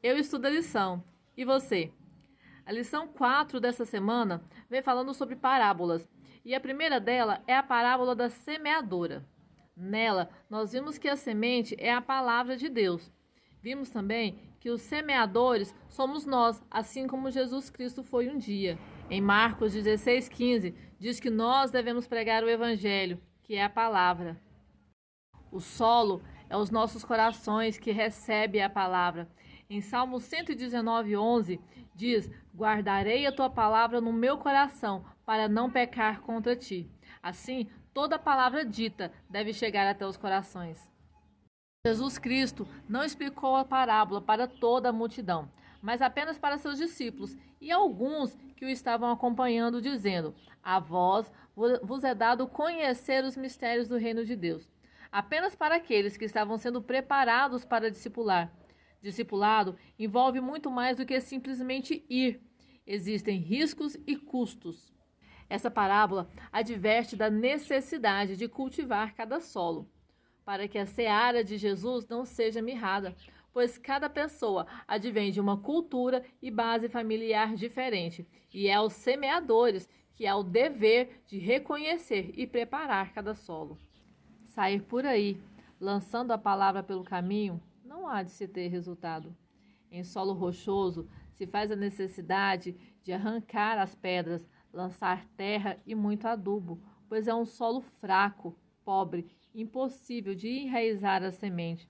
Eu estudo a lição. E você? A lição 4 dessa semana vem falando sobre parábolas. E a primeira dela é a parábola da semeadora. Nela, nós vimos que a semente é a palavra de Deus. Vimos também que os semeadores somos nós, assim como Jesus Cristo foi um dia. Em Marcos 16,15, diz que nós devemos pregar o evangelho, que é a palavra. O solo é os nossos corações que recebem a palavra. Em Salmo 119:11 diz: guardarei a tua palavra no meu coração, para não pecar contra ti. Assim, toda palavra dita deve chegar até os corações. Jesus Cristo não explicou a parábola para toda a multidão, mas apenas para seus discípulos e alguns que o estavam acompanhando, dizendo: a vós vos é dado conhecer os mistérios do reino de Deus. Apenas para aqueles que estavam sendo preparados para discipular. Discipulado envolve muito mais do que simplesmente ir. Existem riscos e custos. Essa parábola adverte da necessidade de cultivar cada solo, para que a seara de Jesus não seja mirrada, pois cada pessoa advém de uma cultura e base familiar diferente, e é aos semeadores que há o dever de reconhecer e preparar cada solo. Sair por aí, lançando a palavra pelo caminho, não há de se ter resultado. Em solo rochoso, se faz a necessidade de arrancar as pedras, lançar terra e muito adubo, pois é um solo fraco, pobre, impossível de enraizar a semente.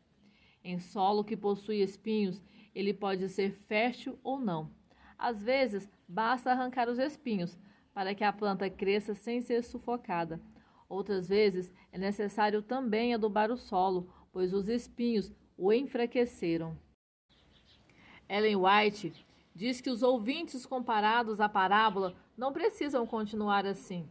Em solo que possui espinhos, ele pode ser fértil ou não. Às vezes, basta arrancar os espinhos para que a planta cresça sem ser sufocada. Outras vezes, é necessário também adubar o solo, pois os espinhos o enfraqueceram. Ellen White diz que os ouvintes comparados à parábola não precisam continuar assim.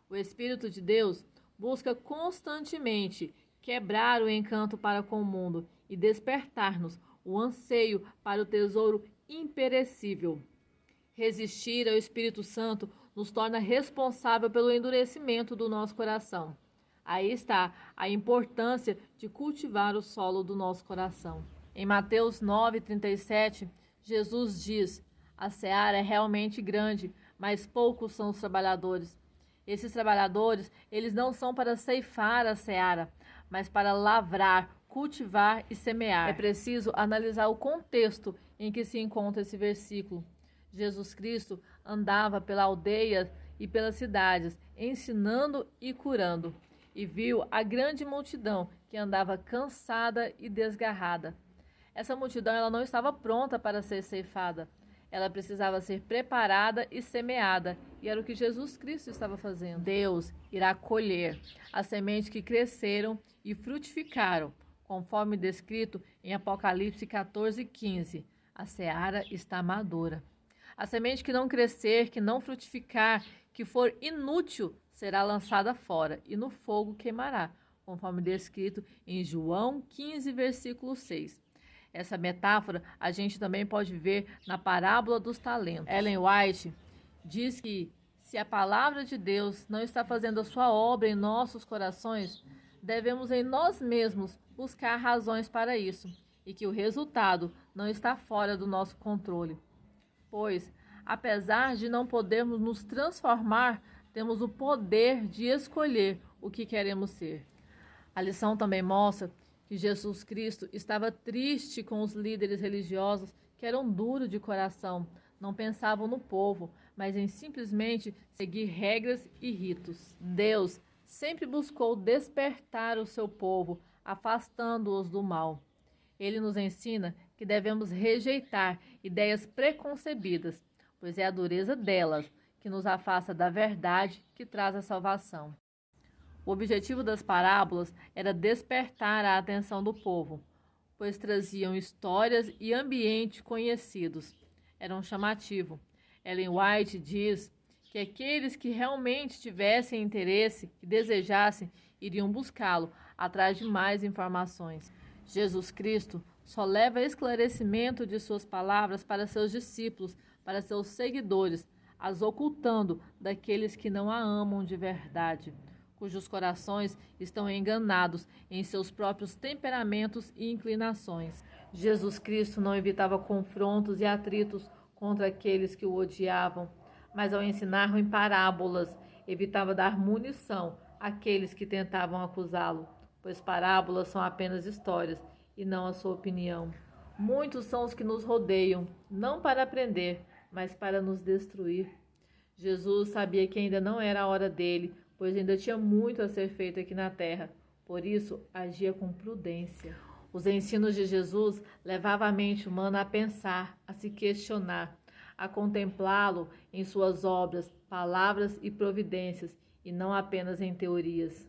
O Espírito de Deus busca constantemente quebrar o encanto para com o mundo e despertar-nos o anseio para o tesouro imperecível. Resistir ao Espírito Santo nos torna responsável pelo endurecimento do nosso coração. Aí está a importância de cultivar o solo do nosso coração. Em Mateus 9:37, Jesus diz: a seara é realmente grande, mas poucos são os trabalhadores. Esses trabalhadores, eles não são para ceifar a seara, mas para lavrar, cultivar e semear. É preciso analisar o contexto em que se encontra esse versículo. Jesus Cristo andava pela aldeia e pelas cidades, ensinando e curando, e viu a grande multidão que andava cansada e desgarrada. Essa multidão ela não estava pronta para ser ceifada. Ela precisava ser preparada e semeada, e era o que Jesus Cristo estava fazendo. Deus irá colher as sementes que cresceram e frutificaram, conforme descrito em Apocalipse 14:15. A seara está madura. A semente que não crescer, que não frutificar, que for inútil, será lançada fora e no fogo queimará, conforme descrito em João 15, versículo 6. Essa metáfora a gente também pode ver na parábola dos talentos. Ellen White diz que se a palavra de Deus não está fazendo a sua obra em nossos corações, devemos em nós mesmos buscar razões para isso e que o resultado não está fora do nosso controle. Pois, apesar de não podermos nos transformar, temos o poder de escolher o que queremos ser. A lição também mostra que Jesus Cristo estava triste com os líderes religiosos que eram duros de coração, não pensavam no povo, mas em simplesmente seguir regras e ritos. Deus sempre buscou despertar o seu povo, afastando-os do mal. Ele nos ensina que devemos rejeitar ideias preconcebidas, pois é a dureza delas que nos afasta da verdade que traz a salvação. O objetivo das parábolas era despertar a atenção do povo, pois traziam histórias e ambiente conhecidos. Eram chamativos. Ellen White diz que aqueles que realmente tivessem interesse, que desejassem, iriam buscá-lo atrás de mais informações. Jesus Cristo só leva esclarecimento de suas palavras para seus discípulos, para seus seguidores, as ocultando daqueles que não a amam de verdade, cujos corações estão enganados em seus próprios temperamentos e inclinações. Jesus Cristo não evitava confrontos e atritos contra aqueles que o odiavam, mas ao ensinar em parábolas, evitava dar munição àqueles que tentavam acusá-lo, pois parábolas são apenas histórias e não a sua opinião. Muitos são os que nos rodeiam, não para aprender, mas para nos destruir. Jesus sabia que ainda não era a hora dele, pois ainda tinha muito a ser feito aqui na terra. Por isso, agia com prudência. Os ensinos de Jesus levavam a mente humana a pensar, a se questionar, a contemplá-lo em suas obras, palavras e providências, e não apenas em teorias.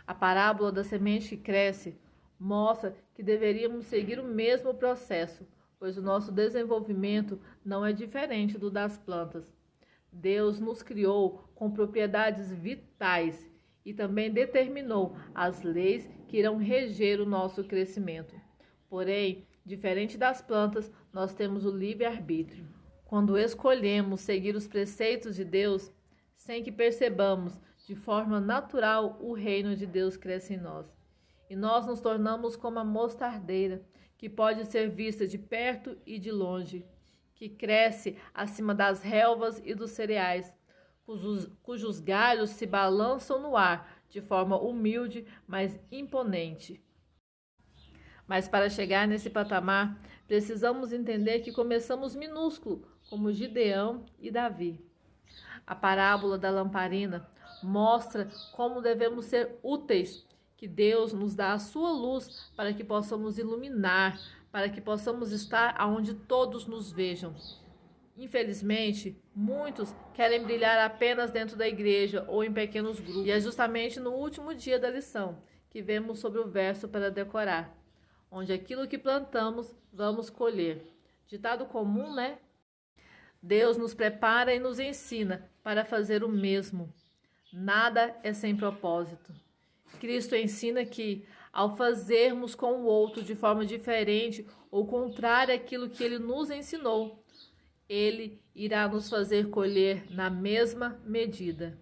A parábola da semente que cresce mostra que deveríamos seguir o mesmo processo, pois o nosso desenvolvimento não é diferente do das plantas. Deus nos criou com propriedades vitais e também determinou as leis que irão reger o nosso crescimento. Porém, diferente das plantas, nós temos o livre-arbítrio. Quando escolhemos seguir os preceitos de Deus, sem que percebamos, de forma natural, o reino de Deus cresce em nós. E nós nos tornamos como a mostardeira, que pode ser vista de perto e de longe, que cresce acima das relvas e dos cereais, cujos galhos se balançam no ar de forma humilde, mas imponente. Mas para chegar nesse patamar, precisamos entender que começamos minúsculo, como Gideão e Davi. A parábola da lamparina mostra como devemos ser úteis, que Deus nos dá a sua luz para que possamos iluminar, para que possamos estar onde todos nos vejam. Infelizmente, muitos querem brilhar apenas dentro da igreja ou em pequenos grupos. E é justamente no último dia da lição que vemos sobre o verso para decorar, onde aquilo que plantamos, vamos colher. Ditado comum, né? Deus nos prepara e nos ensina para fazer o mesmo. Nada é sem propósito. Cristo ensina que, ao fazermos com o outro de forma diferente ou contrária àquilo que ele nos ensinou, ele irá nos fazer colher na mesma medida.